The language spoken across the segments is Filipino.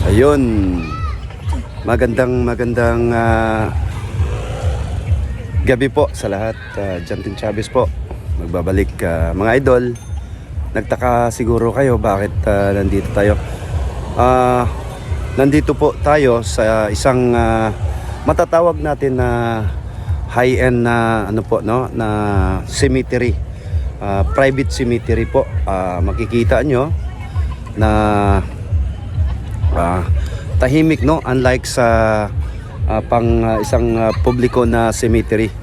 Ayun, magandang gabi po sa lahat. Jantin Chavez po, magbabalik mga idol. Nagtaka siguro kayo bakit nandito tayo. Nandito po tayo sa isang matatawag natin na high-end na ano po, no, na cemetery, private cemetery po. Makikita nyo na tahimik, no, unlike sa isang publiko na cemetery.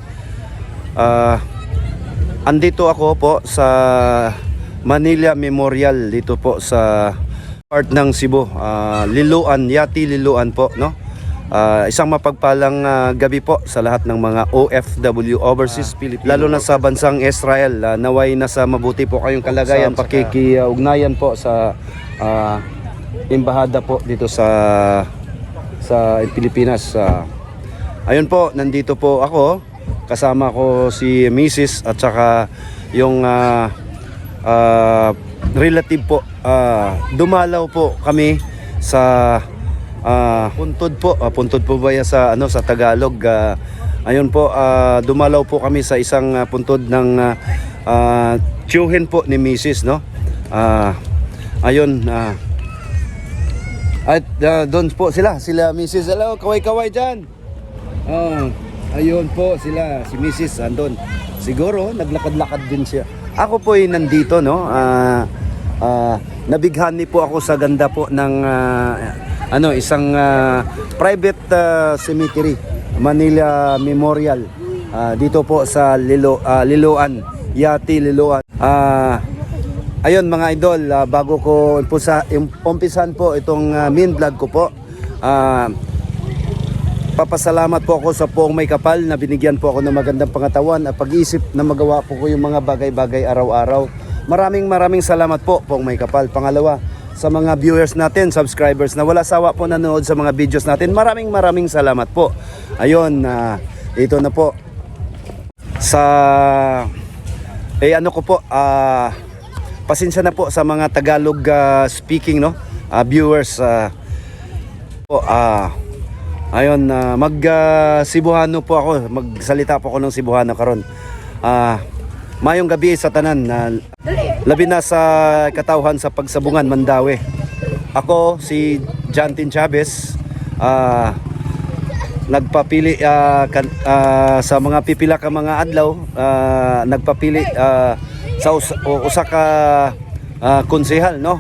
Andito ako po sa Manila Memorial, dito po sa part ng Cebu, Liloan, Yati Liloan po, no. Isang mapagpalang gabi po sa lahat ng mga OFW, overseas Filipino, lalo na sa bansang Israel. Naway nasa mabuti po kayong kalagayan, pakikiugnayan po sa embahada po dito sa Pilipinas. Ayun po, nandito po ako, kasama ko si Mrs. at saka yung relative po. Dumalaw po kami sa puntod po. Puntod po ba yan sa sa Tagalog? Ayun po, dumalaw po kami sa isang puntod ng tiyuhin po ni Mrs., no. Ayun, at doon po sila Mrs. Hello, kaway-kaway dyan. Ayun po sila, si Mrs. andun. Siguro naglakad-lakad din siya. Ako po ay nandito, no. Nabighani po ako sa ganda po ng isang private cemetery, Manila Memorial, dito po sa Liloan, Yati Liloan. Ayun mga idol, bago ko umpisan po itong main vlog ko po, papasalamat po ako sa Poong May Kapal na binigyan po ako ng magandang pangatawan at pag-iisip na magawa po ko yung mga bagay-bagay araw-araw. Maraming salamat po, Poong May Kapal. Pangalawa, sa mga viewers natin, subscribers na wala sawa po nanonood sa mga videos natin, maraming salamat po. Ayun, ito na po sa ano ko po, pasensya na po sa mga Tagalog speaking, no, viewers po. Ayun, mag Cebuano po ako, magsalita po ako ng Cebuano karon. Mayong gabi sa tanan, labi na sa katawhan sa pagsabungan Mandawi. Ako si Jantin Chavez, nagpapili sa mga pipila ka mga adlaw, nagpapili sa usa ka konsehal, no,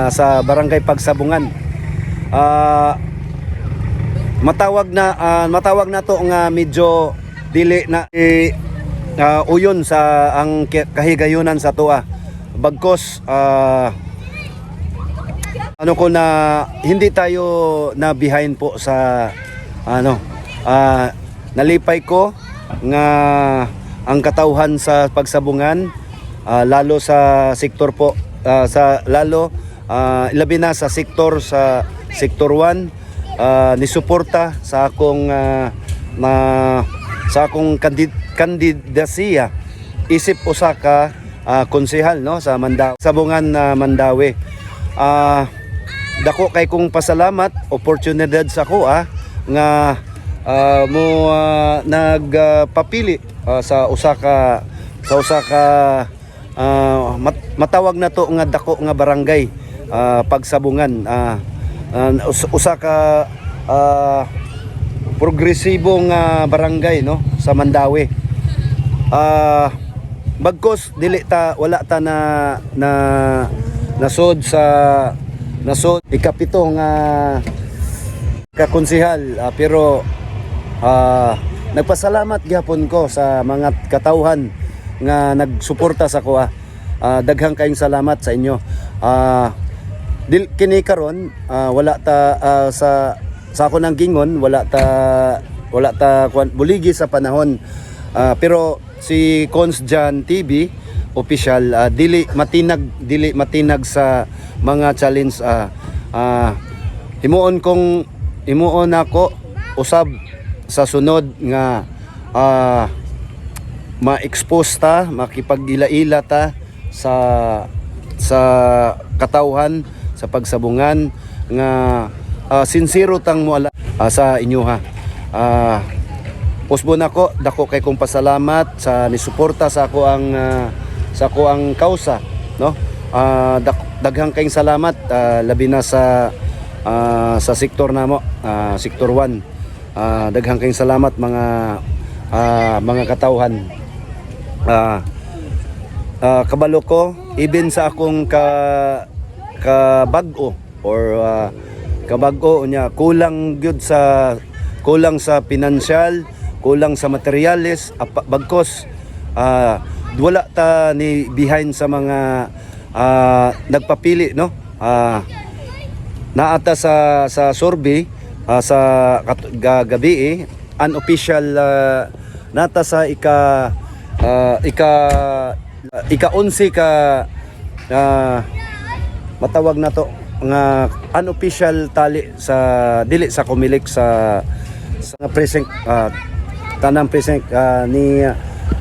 sa barangay Pagsabungan. Matawag na to nga medyo dili na uyon sa ang kahigayunan sa tuwa. Bagkos ko na hindi tayo na behind po sa nalipay ko nga ang katawhan sa Pagsabungan, lalo sa sektor po, labi na sa sektor 1, ni suporta sa akong kandidasiya isip usa ka konsehal, no, sa Sabungan Mandawi. Dako kay kong pasalamat, oportunidad sa ko nga nagpapili sa usa ka matawag na to nga dako nga barangay, Pagsabungan, usa ka progresibong barangay, no, sa Mandawi. Bagkos wala ta na nasod ikapitong kakonsehal, pero nagpasalamat gyapon ko sa mga katawhan nga nagsuporta sa ko. Daghang kayong salamat sa inyo. Kini karon, wala ta sa ako ng gingon, wala ta buligi sa panahon, pero si Cons Jan TV official, dili matinag sa mga challenge. Himuon ako usab sa sunod nga ma-expose ta, makipag-ila-ila ta sa katawhan sa Pagsabungan nga sincero tang muala sa inyo ha. Usbon ako dako kay kong pasalamat sa nisuporta sa ako ang kausa, no? Daghang kayong salamat, labi na sa sektor namo, sektor 1. Daghang kayong salamat mga katawhan. Kabalo ko even sa akong kabag-o or kabag-o nya kulang sa pinansyal, kulang sa materyales, bagkos wala ta ni behind sa mga nagpapili, no? Naata sa survey sa gabi unofficial nata sa ika-11 ka matawag na to nga unofficial tali sa dili sa kumilik sa precinct, tanang precinct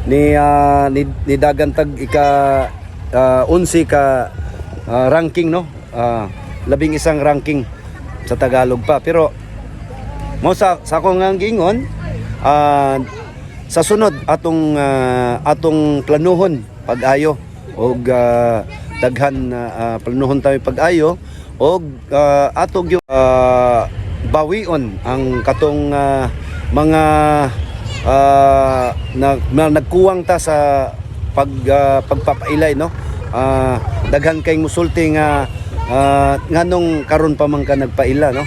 ni dagantag ika 11 ka ranking, no? 11 ranking sa Tagalog pa, pero mo sa akong gingon, sa sunod atong planuhon pag-ayo og daghan planuhon tayo pag-ayo og atong bawion ang katong mga nagkuwang ta sa pagpapailay, no? Daghan kay musulti nga nganong karon pa man ka nagpaila, no?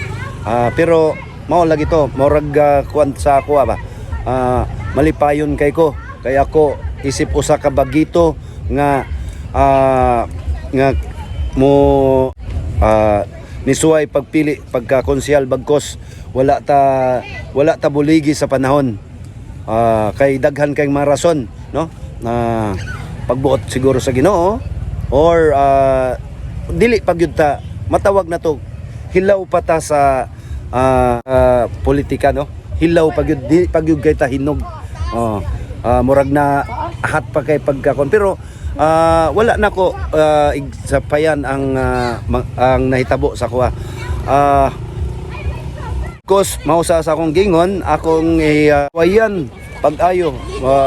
Pero mao lagi to morag kuan sa ako ba, malipayon kay ko kaya ako isip usa ka bagito nga mo nisuway pagpili pagka konsyal bagkos wala ta buligi sa panahon, kay daghan kay mga rason, no? Pagbuot siguro sa Ginoo or dili pagyud ta matawag na to hilaw pa ta sa politika, no? Hilaw pagyud kay ta hinog. Murag na ahat pa kay pagkakon, pero wala na ko igsapayan ang nahitabo sa kuha. Kos mausa sa akong gingon, akong wayan pag-ayo,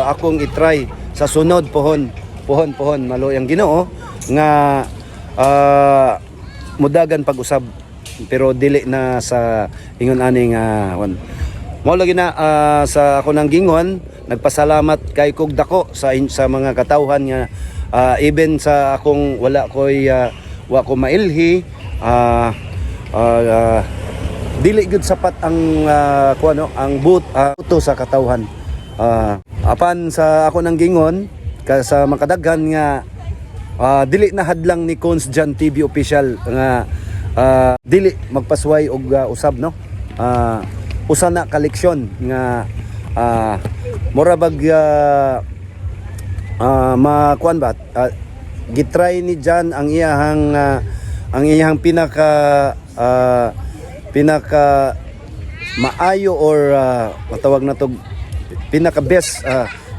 akong i-try sa sunod pohon maloy ang Ginoo nga mudagan pag-usab, pero dili na sa ingon aning mao lagi na sa ako nang gingon. Nagpasalamat kay kog dako sa mga katawhan nga even sa akong wa ko mailhi, dili gud sapat ang ang buto sa katawhan. Apan sa ako nang gingon sa makadaghan nga dili na hadlang ni Cons Jan TV official nga dili magpasway og usab, no? Usa na koleksyon nga mura bag makuan ba, gitry ni Jan ang iyahang pinaka maayo or matawag na to pinaka best,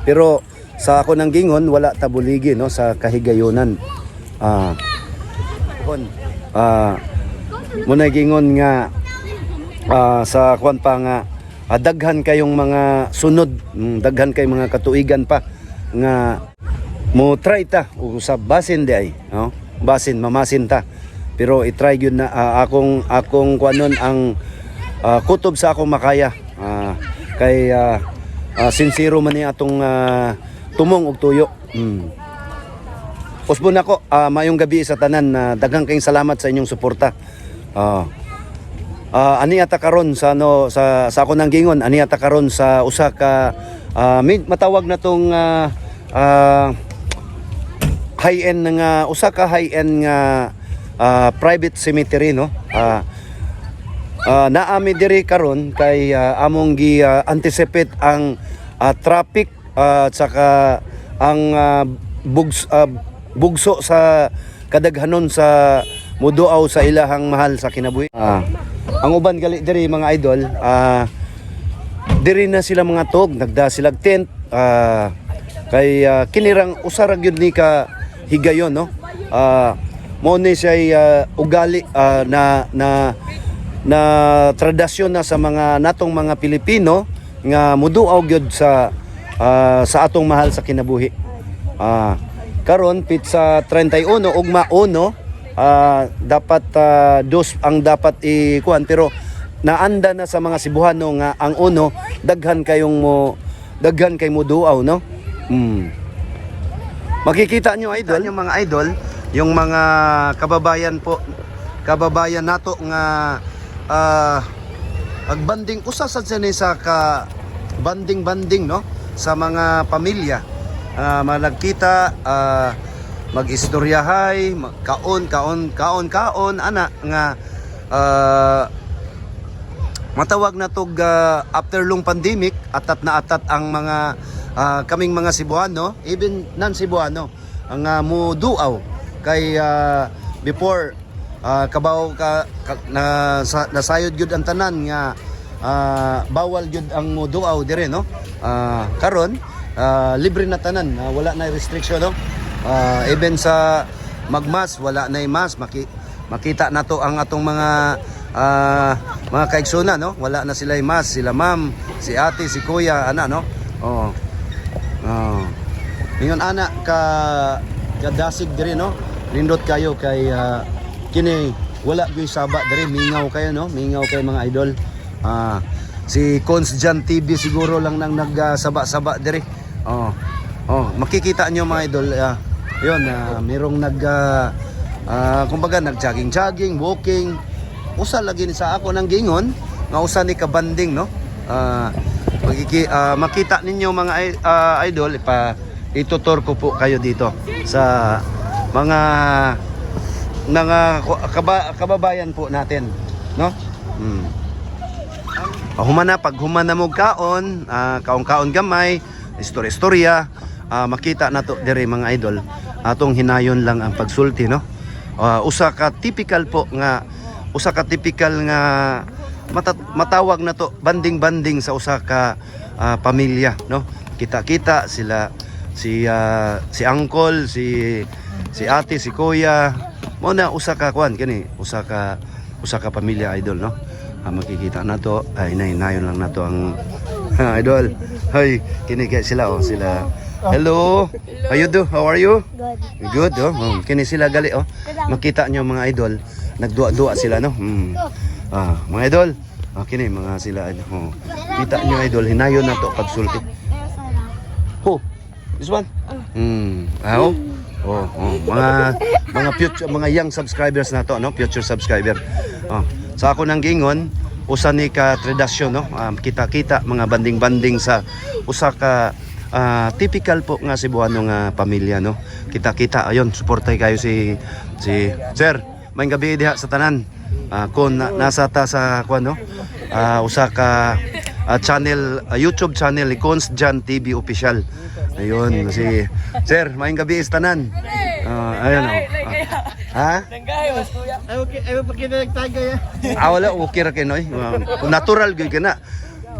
pero sa ako nang gingon wala tabuligi, no, sa kahigayonan. Muna gingon nga sa kuan pa nga daghan kayong mga sunod, daghan kay mga katuigan pa nga mo try ta usab basin di ay, no? Basin mamasin ta, pero i-try gyud na akong kuanon ang kutob sa akong makaya, kay sincero man ni atong tumong og tuyo. Usbon ako, mayong gabi sa tanan, daghang kayong salamat sa inyong suporta. Ani ata karon sa ako nang gingon, ani ata karon sa usa ka matawag na tong high-end nga usa ka high-end nga private cemetery, no? Naami diri karon kay among gi anticipate ang traffic at saka ang bugso sa kadaghanon sa muduaw sa ilahang mahal sa kinabuhi. Ang uban gali diri mga idol, diri na sila mga tog, nagda sila tent, kay kinirang usara gyud ni ka higayon, no? Mo ni siya ugali na na tradisyon na sa mga natong mga Pilipino nga muduaw gyud sa atong mahal sa kinabuhi. Karon pit sa 31 ugma 1 dapat dos ang dapat ikuan, pero naanda na sa mga Cebuano nga ang daghan kay mo duaw, no? Makikita nyo idol, yung mga idol, yung mga kababayan nato nga agbanding usa sa ka banding no sa mga pamilya, malagkita, mag-istoryahay, kaon ana nga matawag na tog after long pandemic, atat ang mga kaming mga Cebuano, even non-Cebuano, ang muduaw kay before kabaw nasayod gyud ang tanan nga bawal gyud ang muduaw dire, no? Karon libre na tanan, wala na restriction, no? Even sa magmas wala na mas, makita nato ang atong mga kaigsoon, no? Wala na sila mas, sila ma'am, si ate, si kuya, ana, no? Ingon ana kadasig diri, no? Lindot kayo kay kini wala gyud saba diri, mingaw kayo, no? Mingaw kayo mga idol. Si Cons Jan TV siguro lang nang nagsaba-saba diri. Makikita nyo mga idol, yun, merong kumbaga nag-jogging, walking. Usa lagi ni sa ako ng gingon nga usa ni kabanding, no? Makita ninyo mga idol, itutur ko po kayo dito sa mga kababayan po natin, no? Pag humana mo kaon, kaon gamay, istorya, makita nato dire mga idol, atong hinayon lang ang pagsulti, no? Usa ka typical nga matawag na to banding sa usa ka pamilya, no? Kita sila, si uncle, si ate, si kuya, mo na usa ka kwan kani, usa ka pamilya idol, no? Makikita na to, ay hinayon lang nato ang idol. Hay, kini sila, sila. Hello. How you do? How are you? Good. Kini sila gali, makita nyo mga idol, nagdua-dua sila, no? Mga idol, kini mga sila, kita nyo idol, hinayon na to pagsulti. This one? Mga future, mga young subscribers na to, no? Future subscriber. Sa ako nang gingon, usa ni ka tradisyon, no? Kita mga banding sa usa ka typical po nga Cebuano nga pamilya, no? Kita ayun, suportay kayo si Sir. May gabi diha sa tanan. Kung nasa ta sa kuan, no? Usa ka channel, YouTube channel ni Cons Jan TV Official. Ayun, si Sir, may gabi sa tanan. Ayun, ha? Ay pakita nagtagay. Wala okay ra kay noy. Natural gyud kana.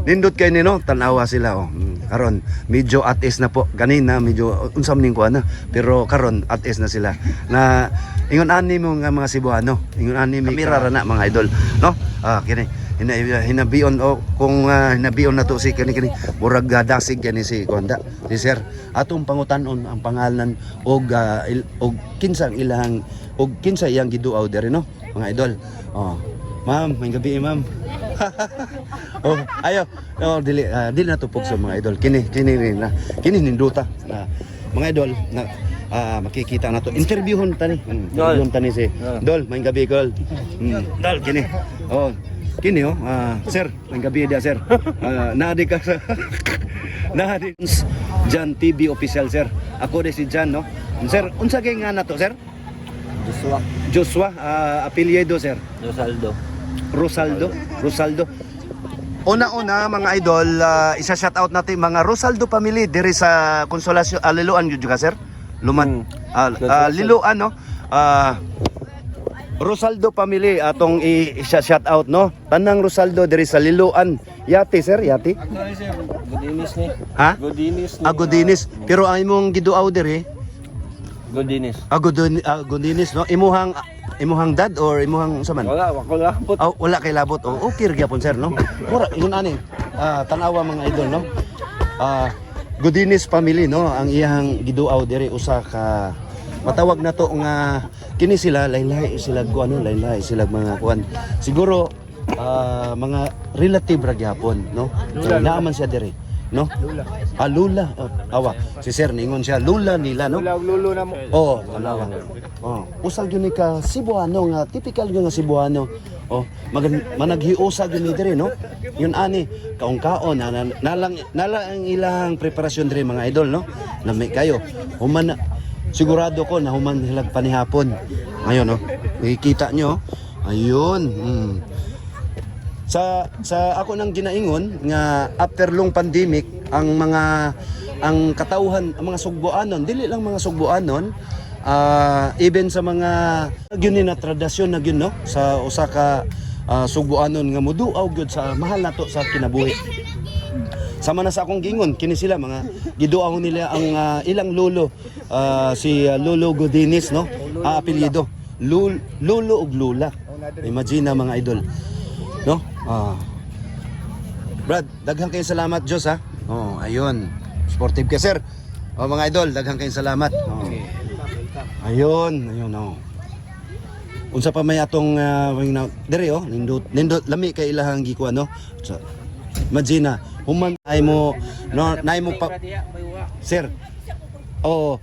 Nindot kay nino, tanawa sila, karon medyo at is na po. Ganina medyo unsam ning kuan na, pero karon at is na sila. Na ingon ani mo nga mga Cebuano, ingon ani mi kamera na mga idol, no? Kini hinabion kung hinabion na to si kani murag dasig kani si Konda, si Sir. Atong pangutanon ang pangalan og kinsa iyang giduaw diri, no mga idol. Ma'am, may gabi ma'am. Ayo, dili na tupog sa mga idol. Kini ninduta mga idol na makikita na to. Interviewon tani. Interviewon tani si Dol, may gabi Dol. Dol kini. Kini Sir, may gabi dia Sir. Naadi ka sa naadi Jan TV Official, Sir. Ako de si Jan, no. Sir, unsa kay nga nato, Sir? Joshua, apelyido, Sir. Rosaldo. Una mga idol, isa shout out natin mga Rosaldo family diri sa Konsolasyon, Liloan jud ka, Sir. Liloan, no. Rosaldo family atong i-shout out, no. Tanang Rosaldo diri sa Liloan. Yati, Sir, Yati. Godinis ni. Ha? Godinis. Godinis. Pero ang imong giduaw diri Godinis. Godinis, no. Imuhang imuhang dad or imuhang usaman? Wala po. Oh, wala kay labot. Oh, okay ra gyapon sir, no? Mura ingon ani. Tanawa mga idol, no? Gudinis family, no? Ang iyang giduaw diri usa ka matawag na to nga kini sila laylay sila ano laylay sila mga kuan. Siguro mga relative ra gyapon, no? Naaman siya diri, no? Lula. Awa. Si sir ningon siya lula nila, no? Lulo na mo. Oh, tanawa. Oh, usag yun ni ka Cebuano nga typical yun nga Cebuano. Oh, managhiusa gyud ni diri, no? Yun ani kaon-kaon nalang ang ilang preparasyon diri mga idol, no? Nami kayo. Human sigurado ko na human hilag panihapon. Ngayon, no? Nakikita nyo. Ayun. Sa ako nang ginaingon nga after long pandemic ang katauhan ang mga Sugboanon dili lang mga Sugboanon even sa mga gyud ni na tradisyon na gyud, no, sa usa ka Sugboanon nga moduaw gyud sa mahal nato sa kinabuhi. Sama na sa akong gingon kini sila mga giduaw nila ang ilang lolo, si Lolo Gudinis, no, apelyido Lolo ug Lula. Imagine na mga idol, no? Brad, daghang kayong salamat Diyos, ha. Oh, ayun. Sportive ka sir. Oh, mga idol, daghang kayong salamat. Oh. Ayun, oh. Unsa pa may atong dire, oh, nindot lami kay ilahang gikuan, no. So, imagine na, human ay mo no, naay mo pa sir. Oh,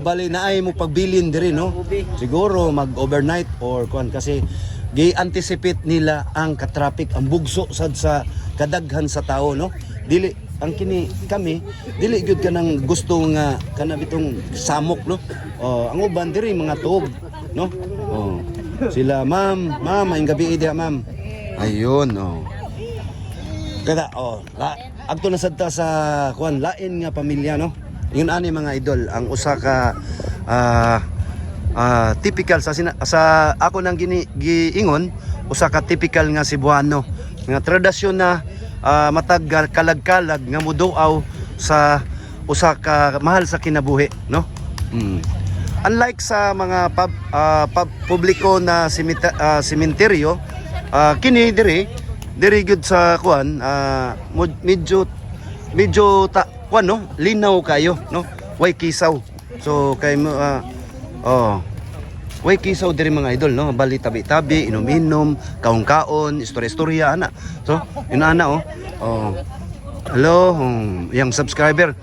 bali naay mo pagbilin diri, no. Siguro mag-overnight or kuan kasi gi-anticipate nila ang ka-traffic, ang bugso sad sa kadaghan sa tao, no. Dili ang kami dili gyud kanang gusto nga kana bitong samok, no. Ang uban diri mga tuog, no. Sila ma'am ayong gabi diha ma'am. Ayun, kada adto na sad ta sa kuan lain nga pamilya, no. Yun ani mga idol ang usa ka typical sa ako nang giingon usa ka typical nga Cebuano nga tradisyon na matag kalag-kalag nga muduaw sa usa ka mahal sa kinabuhi, no. Unlike sa mga publiko na sementeryo, kini diri gud sa kuan medyo kuan, no, linaw kayo, no, way kisaw. So kay mo way kisaw diri mga idol, no, bali tabi-tabi, inom-inom, kaon-kaon, istorya-istorya ana. So yun ana, hello, yang subscriber,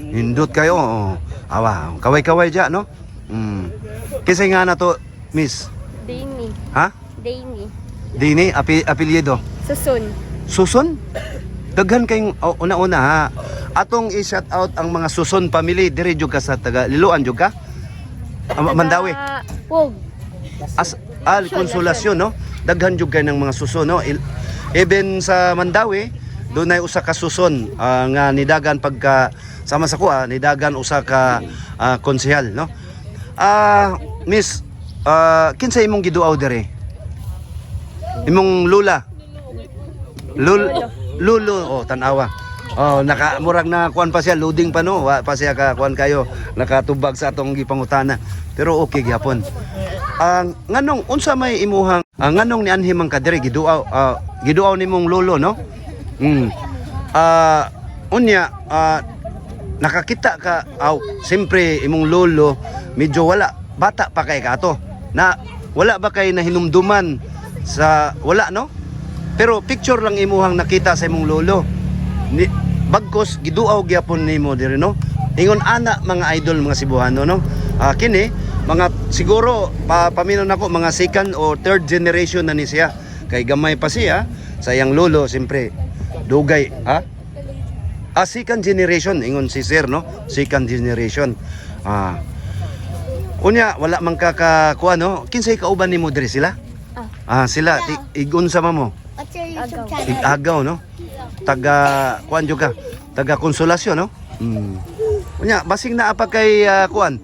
hindot kayo, awa, kaway-kaway dya, no. Kasi nga na to miss Dini. ha Dini apelyido Suson. Daghan kayong una-una, ha. Atong i-shout out ang mga Suson family diri jud ka sa taga Liloan jud ka. Mandawi. Wog. Konsolasyon, no. Daghan jud kay ng mga Suson, no. Even sa Mandawi, doon ay usa ka Suson nga nidagan pagka sama sa kuha, nidagan usa ka konsehal, no. Miss, kinsa imong giduaw diri? Imong lula. Lulo, tanawa. Nakamurag na kuan pa siya, loading pa, no. Wa pa siya ka kuan kayo, nakatubag sa atong gipangutana. Pero okay gyapon. Nganong unsa may imuhang nganong ni anhi man ka diri giduaw nimong lolo, no? Unya nakakita ka siyempre imong lolo medyo wala bata pa kay kato. Na wala ba kay nahinumduman sa wala, no? Pero picture lang imuhang nakita sa imong lolo. Bagkos giduaw gyapon nimo diri, no. Ingon ana mga idol mga Cebuano, no. Kini mga siguro paminon nako mga second or third generation na ni siya. Kay gamay pa siya sa iyang lolo, siyempre dugay, ha. Second generation ingon si sir, no. Second generation. Unya wala man kakakuha, no. Kinsay kauban nimo diri sila? Sila igun sa mo. What's your YouTube channel? Agaw, no? Taga kuan jud ka. Taga Konsolasyon, no? Unya basing naa pa kay kuan.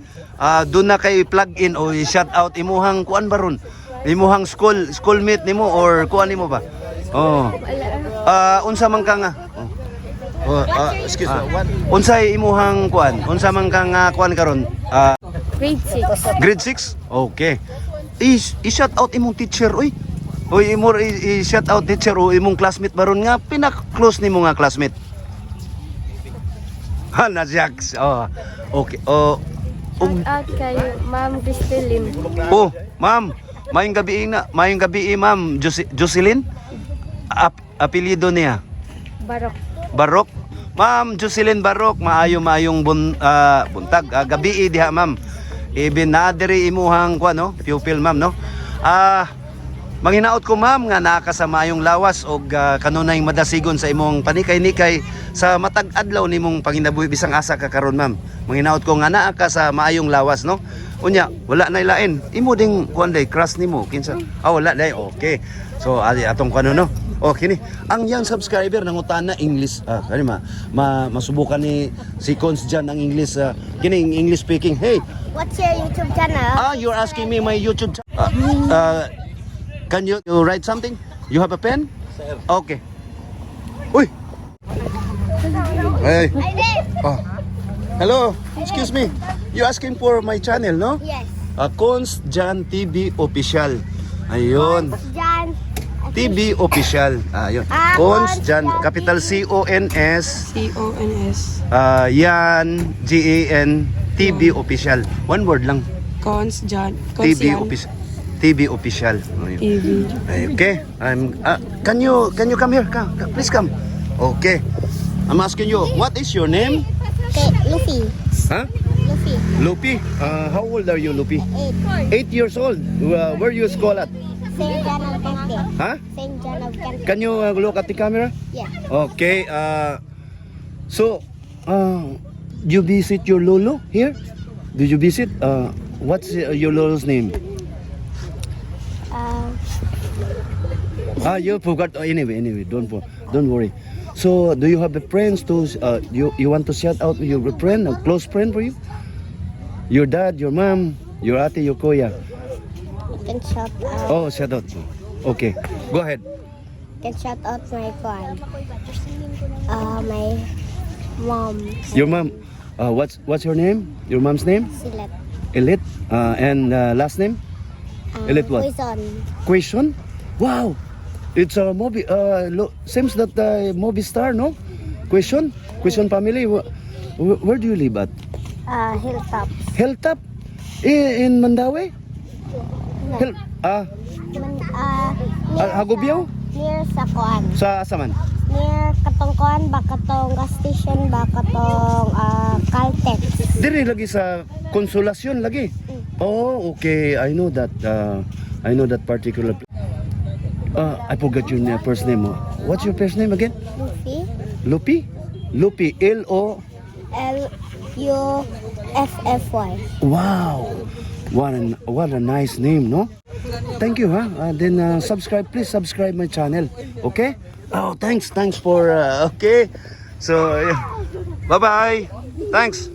Doon na kay plug in o shout out imuhang kuan baron. Imuhang schoolmate nimo or kuan nimo ba? Unsa man ka nga? Excuse me. Unsay imuhang kuan? Unsa man ka nga kuan karon? Grade 6. Grade 6? Okay. i-shout out imong teacher, oy. Oy, i-shout out teacher o imong classmate baron nga pinak-close nimo nga classmate. Ha, na Jax. Oh. Okay. Oh. Shout out kay Ma'am Cristelin. Oh, ma'am. Mayong gabi, ma'am. Jocelyn? Apelyido niya. Barok. Barok. Ma'am Jocelyn Barok, maayong buntag. Gabi diha, ma'am. Ibin na diri imuhang no? Pupil, ma'am, no? Manginaot ko, ma'am, nga nakasama yung lawas og kanunay madasigon sa imong panikay-nikay sa matag adlaw nimong panginabuhi bisang asa ka karon, ma'am. Manginaot ko nga naa ka sa maayong lawas, no? Unya, wala na ilain. Imo ding kuan day crush nimo kinsa? Wala day. Okay. So atong kuno, no? Okay ni. Ang young subscriber nangutan na English. Kani masubukan ni si Cons dyan ang English kining English speaking. Hey, What's your YouTube channel? you're asking me my YouTube channel. Can you write something? You have a pen? Okay. Uy. Hey. I did. Oh. Hello. Excuse me. You asking for my channel, no? Yes. Cons Jan TV Official. Ayun. Jan. TV Official. Ayun. Cons Jan, capital C-O-N-S. C-O-N-S. Yan, G-A-N, TV Official. One word lang. Cons Jan. TV Official. TV Official. Ayun. TV. Okay. Can you come here? Please come. Okay. I'm asking you, what is your name? Okay, Luffy. Huh? Luffy. Lupi. How old are you, Lupi? 8. 8 years old. Where you school at? St. John of Cante. Huh? St. John of Cante. Can you look at the camera? Yeah. Okay. So, you visit your lolo here? Did you visit? What's your lolo's name? You forgot. Anyway, don't worry. So, do you have a friends to you want to shout out your friend, a close friend for you? Your dad, your mom, your ate, your kuya. You can shout out. Oh, shout out. Okay, go ahead. You can shout out my friend. My mom. Your mom. What's your name? Your mom's name? Silet. Elite. And last name? Elite what? Poison. Question? Wow. It's a movie. Seems that movie star, no? Question family. Where do you live at? Hilltops. Hilltop? In Mandawi? No. Hagobiao? Near sa Kuan. Sa Asaman? Near katong Kuan ba katong gas station ba katong Caltex. Dire lagi sa Konsolasyon lagi. Oh, okay. I know that particular. I forgot your first name. What's your first name again? Luffy. Lupi? Lupi. L-O. Luffy. Wow. What a nice name, no? Thank you, then please subscribe my channel. Okay? Oh, thanks for okay. So, bye-bye. Thanks.